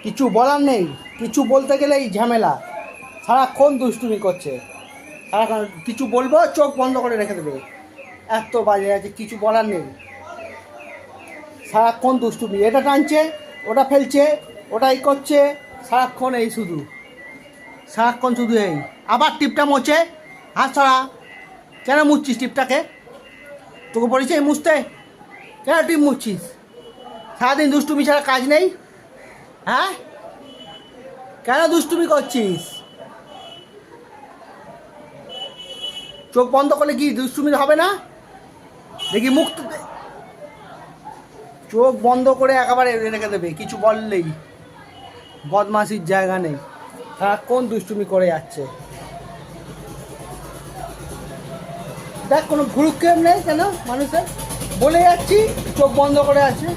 কিছু বলার নেই, কিছু বলতে গেলেই ঝামেলা, সারাক্ষণ দুষ্টুমি করছে। সারাক্ষণ কিছু বলবো চোখ বন্ধ করে রেখে দেবে, এত বাজে আছে, কিছু বলার নেই। সারাক্ষণ দুষ্টুমি, এটা টানছে, ওটা ফেলছে, ওটাই করছে, সারাক্ষণ এই শুধু, সারাক্ষণ শুধু এই। আবার টিপটা মোছে, হাত ছড়া, কেন মুছছিস টিপটাকে? তোকে বলেছি এই মুছতে, কেন টিপ মুছছিস? সারাদিন দুষ্টুমি ছাড়া কাজ নেই, হ্যাঁ? কেন দুষ্টুমি করছিস? চোখ বন্ধ করলে কি দুষ্টুমি হবে না? দেখি মুখ তো চোখ বন্ধ করে একেবারে রেখে দেবে, কিছু বললেই বদমাশির জায়গা নেই, সারাক্ষণ দুষ্টুমি করে যাচ্ছে। দেখ কোনো ভুরুক্ষেপ নেই কেন মানুষের, বলে যাচ্ছি চোখ বন্ধ করে আছে।